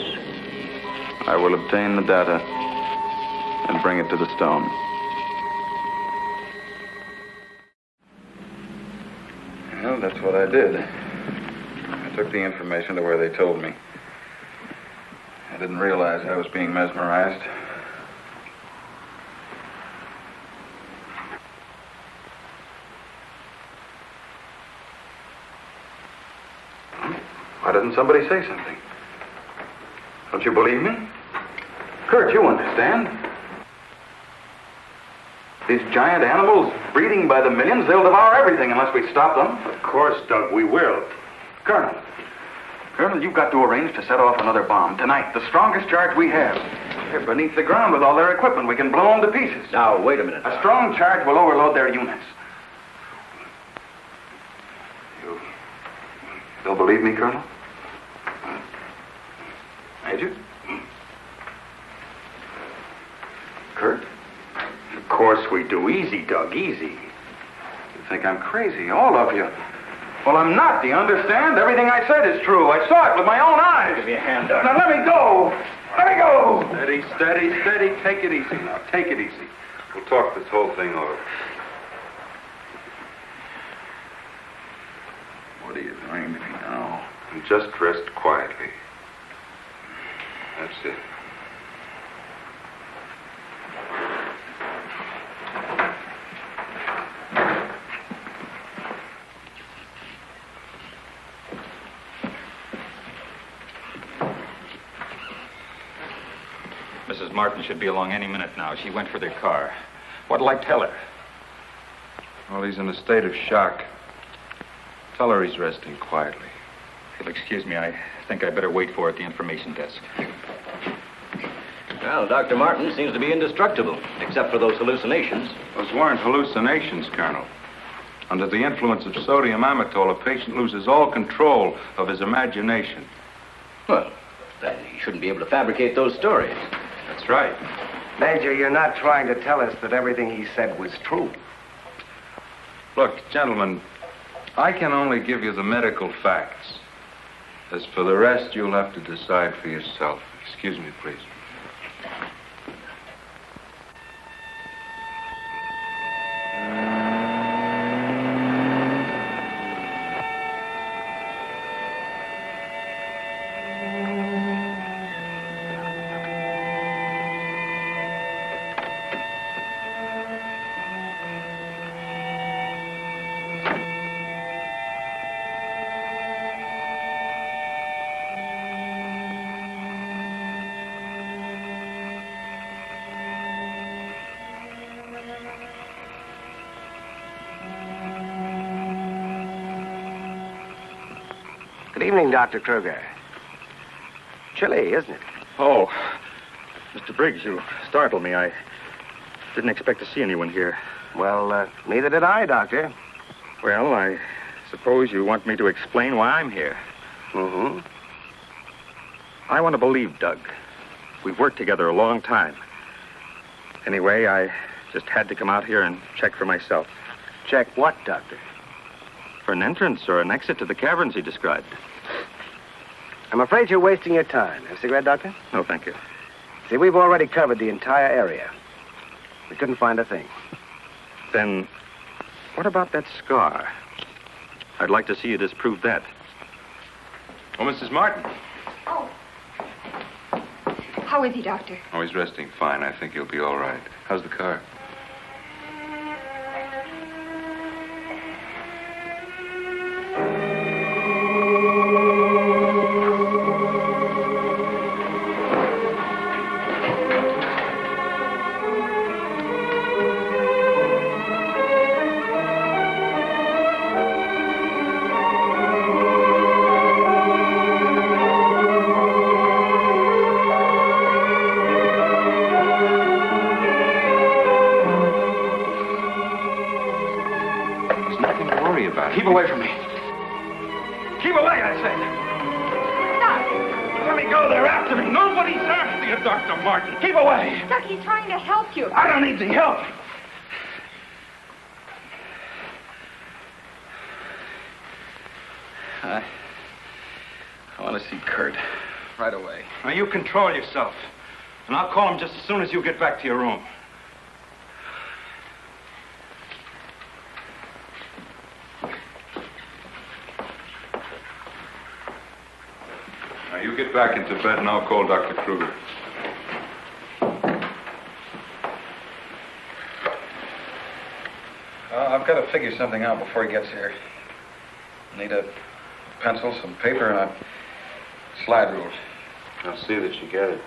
I will obtain the data and bring it to the stone. Well, that's what I did. I took the information to where they told me. I didn't realize I was being mesmerized. Why doesn't somebody say something? Don't you believe me? Kurt, you understand. These giant animals breeding by the millions, they'll devour everything unless we stop them. Of course, Doug, we will. Colonel, you've got to arrange to set off another bomb tonight. The strongest charge we have. They're beneath the ground with all their equipment. We can blow them to pieces. Now, wait a minute. A strong charge will overload their units. You'll believe me, Colonel? Major? Kurt? Of course we do. Easy, Doug, easy. You think I'm crazy, all of you. Well, I'm not, do you understand? Everything I said is true. I saw it with my own eyes. Give me a hand, Doug. Now, let me go. Let me go. Steady, steady, steady. Take it easy now. Take it easy. We'll talk this whole thing over. What are you doing to me now? And just rest quietly. That's it. Mrs. Martin should be along any minute now. She went for their car. What'll I tell her? Well, he's in a state of shock. Tell her he's resting quietly. If you'll excuse me, I think I'd better wait for her at the information desk. Well, Dr. Martin seems to be indestructible, except for those hallucinations. Those weren't hallucinations, Colonel. Under the influence of sodium amytal, a patient loses all control of his imagination. Well, then he shouldn't be able to fabricate those stories. That's right. Major, you're not trying to tell us that everything he said was true. Look, gentlemen, I can only give you the medical facts. As for the rest, you'll have to decide for yourself. Excuse me, please. Good evening, Dr. Kruger. Chilly, isn't it? Oh, Mr. Briggs, you startled me. I didn't expect to see anyone here. Well, neither did I, Doctor. Well, I suppose you want me to explain why I'm here. Mm-hmm. I want to believe Doug. We've worked together a long time. Anyway, I just had to come out here and check for myself. Check what, Doctor? For an entrance or an exit to the caverns he described. I'm afraid you're wasting your time. Have a cigarette, Doctor? No, thank you. See, we've already covered the entire area. We couldn't find a thing. Then, what about that scar? I'd like to see you disprove that. Oh, Mrs. Martin. Oh. How is he, Doctor? Oh, he's resting fine. I think he'll be all right. How's the car? Keep away from me. Keep away, I said. Doc! Let me go. They're after me. Nobody's after you, Dr. Martin. Keep away. Doc, he's trying to help you. I don't need the help. I want to see Kurt right away. Now, you control yourself. And I'll call him just as soon as you get back to your room. Now, you get back into bed and I'll call Dr. Kruger. I've got to figure something out before he gets here. I need a pencil, some paper, and a slide rule. I'll see that you get it.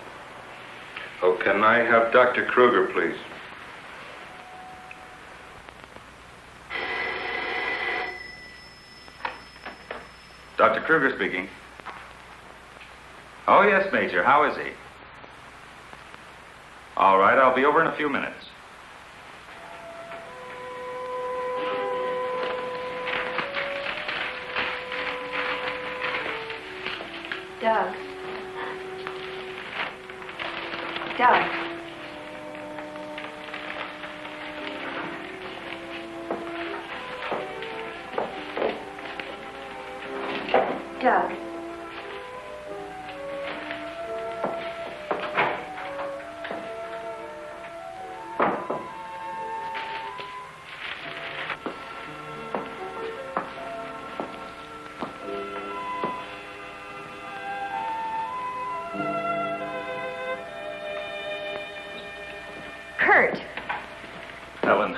Oh, can I have Dr. Kruger, please? Dr. Kruger speaking. Oh, yes, Major. How is he? All right, I'll be over in a few minutes. Doug. Doug. Doug. Kurt. Helen,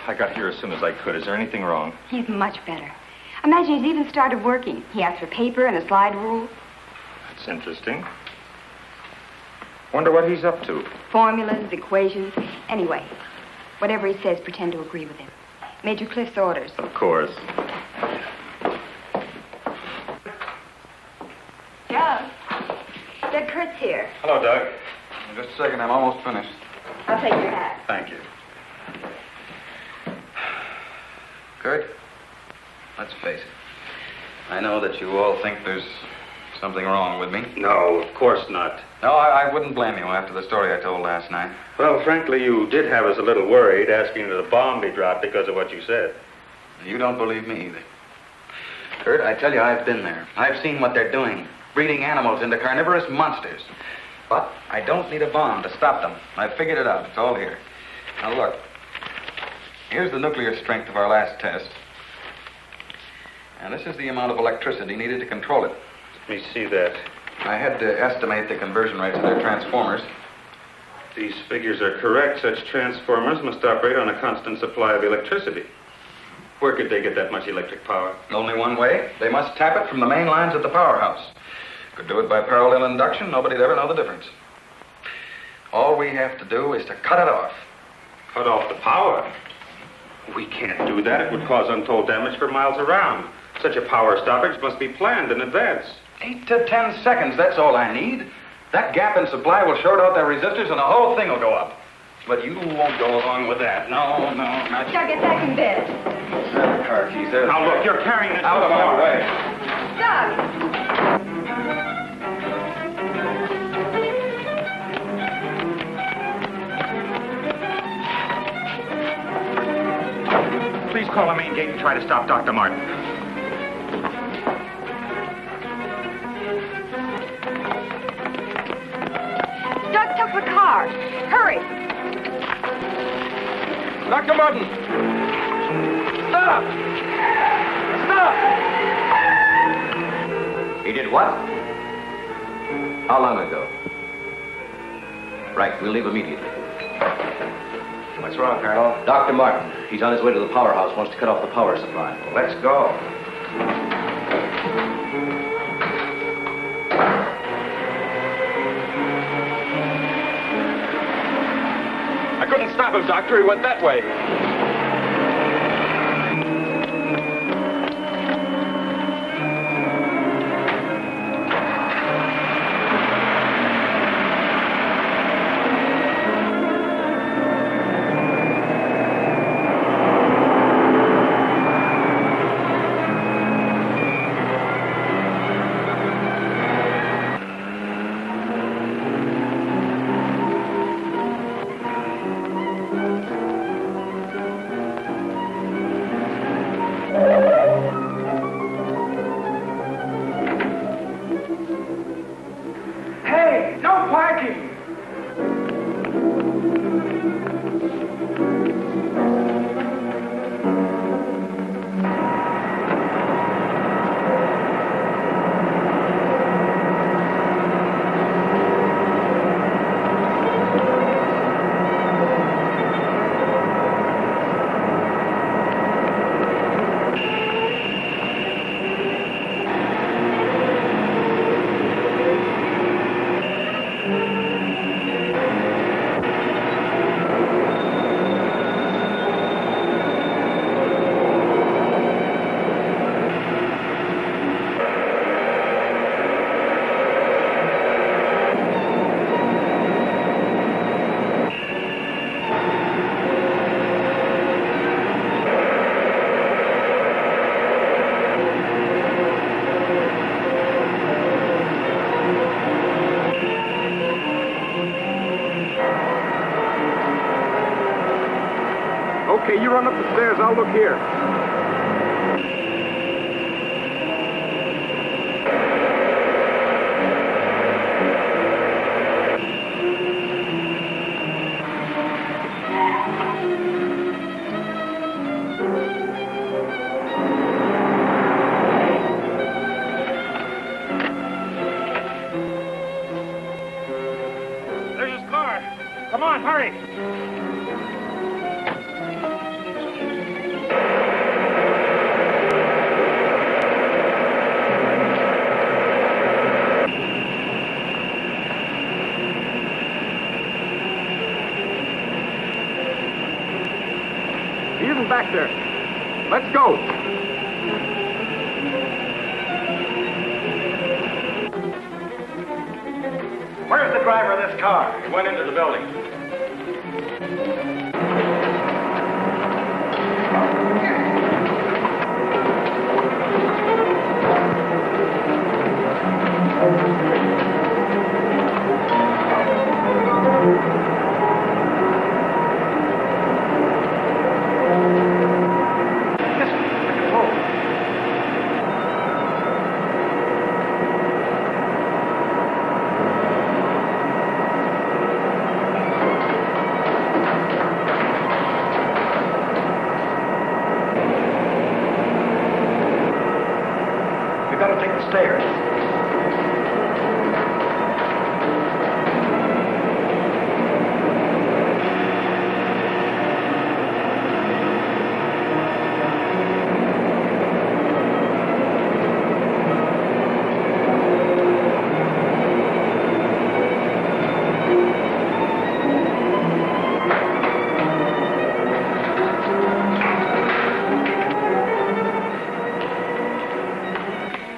I got here as soon as I could. Is there anything wrong? He's much better. Imagine he's even started working. He asked for paper and a slide rule. That's interesting. Wonder what he's up to. Formulas, equations. Anyway, whatever he says, pretend to agree with him. Major Cliff's orders. Of course. Doug. Doug, Kurt's here. Hello, Doug. Just a second, I'm almost finished. I'll take your hat. Thank you. Kurt, let's face it. I know that you all think there's something wrong with me. No, of course not. No, I wouldn't blame you after the story I told last night. Well, frankly, you did have us a little worried, asking that a bomb be dropped because of what you said. You don't believe me either. Kurt, I tell you, I've been there. I've seen what they're doing, breeding animals into carnivorous monsters. But I don't need a bomb to stop them. I've figured it out. It's all here. Now, look. Here's the nuclear strength of our last test. And this is the amount of electricity needed to control it. Let me see that. I had to estimate the conversion rates of their transformers. These figures are correct. Such transformers must operate on a constant supply of electricity. Where could they get that much electric power? Only one way. They must tap it from the main lines at the powerhouse. Could do it by parallel induction. Nobody'd ever know the difference. All we have to do is to cut it off. Cut off the power? We can't do that. It would cause untold damage for miles around. Such a power stoppage must be planned in advance. 8 to 10 seconds, that's all I need. That gap in supply will short out their resistors and the whole thing will go up. But you won't go along with that. No, not you. Doug, get back in bed. There the car keys. There. Now, look, you're carrying this out of my way. Doug! Please call the main gate and try to stop Dr. Martin. Doug took the car. Hurry. Dr. Martin! Stop! Stop! He did what? How long ago? Right, we'll leave immediately. What's wrong, Colonel? Dr. Martin, he's on his way to the powerhouse, wants to cut off the power supply. Let's go. I couldn't stop him, Doctor. He went that way. Okay, you run up the stairs. I'll look here. There's his car. Come on, hurry. He isn't back there. Let's go. Where's the driver of this car? He went into the building. We've got to take the stairs.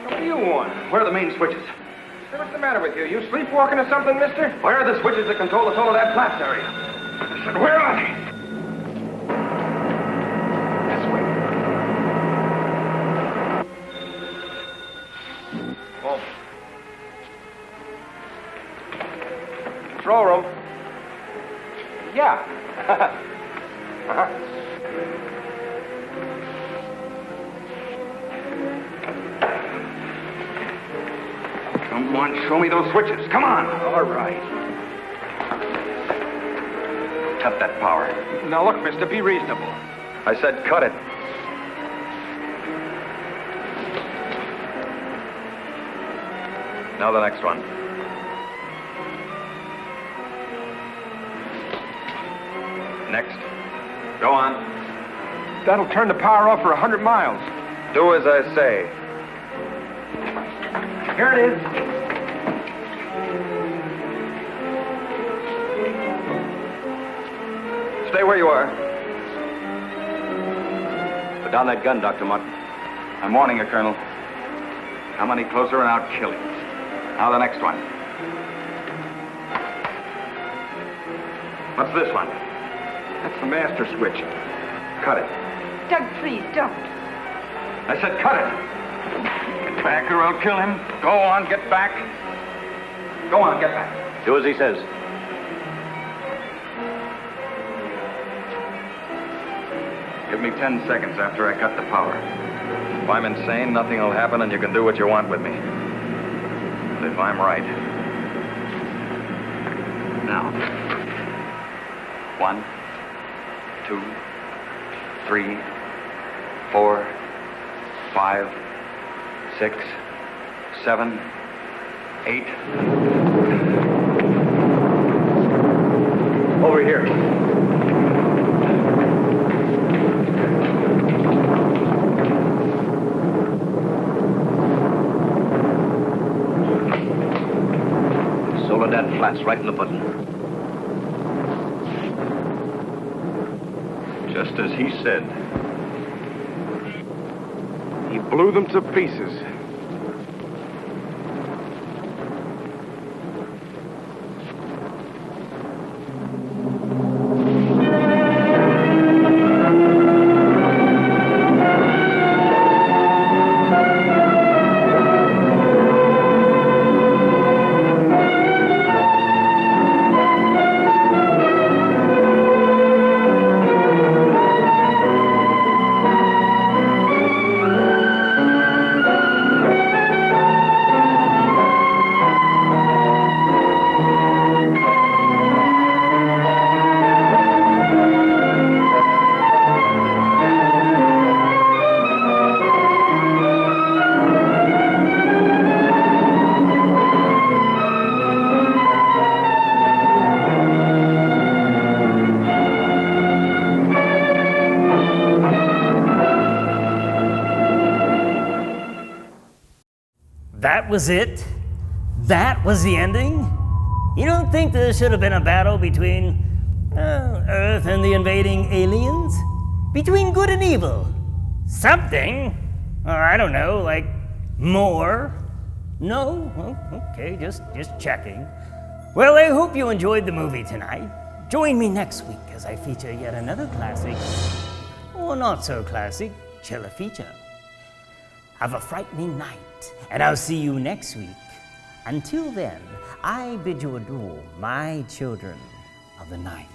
What do you want? Where are the main switches? Hey, what's the matter with you? You sleepwalking or something, mister? Where are the switches that control the Soledad Flats area? I said, where are they? This way. Oh. Control room. Yeah. uh-huh. Come on, show me those switches. Come on. All right. Cut that power. Now, look, mister, be reasonable. I said cut it. Now the next one. Next. Go on. That'll turn the power off for 100 miles. Do as I say. Here it is. Stay where you are. Put down that gun, Dr. Martin. I'm warning you, Colonel. Come any closer and I'll kill you. Now the next one. What's this one? That's the master switch. Cut it. Doug, please, don't. I said cut it. Get back or I'll kill him. Go on, get back. Go on, get back. Do as he says. Give me 10 seconds after I cut the power. If I'm insane, nothing will happen and you can do what you want with me. But if I'm right... Now. 1, 2, 3, 4, 5, 6, 7, 8. Over here. Soledad Flats, right in the button. Just as he said. He blew them to pieces. that was it? That was the ending? You don't think there should have been a battle between Earth and the invading aliens? Between good and evil? Something? I don't know, like more? No? Oh, okay, just checking. Well, I hope you enjoyed the movie tonight. Join me next week as I feature yet another classic, or not so classic, chiller feature. Have a frightening night, and I'll see you next week. Until then, I bid you adieu, my children of the night.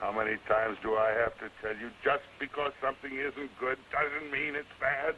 How many times do I have to tell you, just because something isn't good doesn't mean it's bad?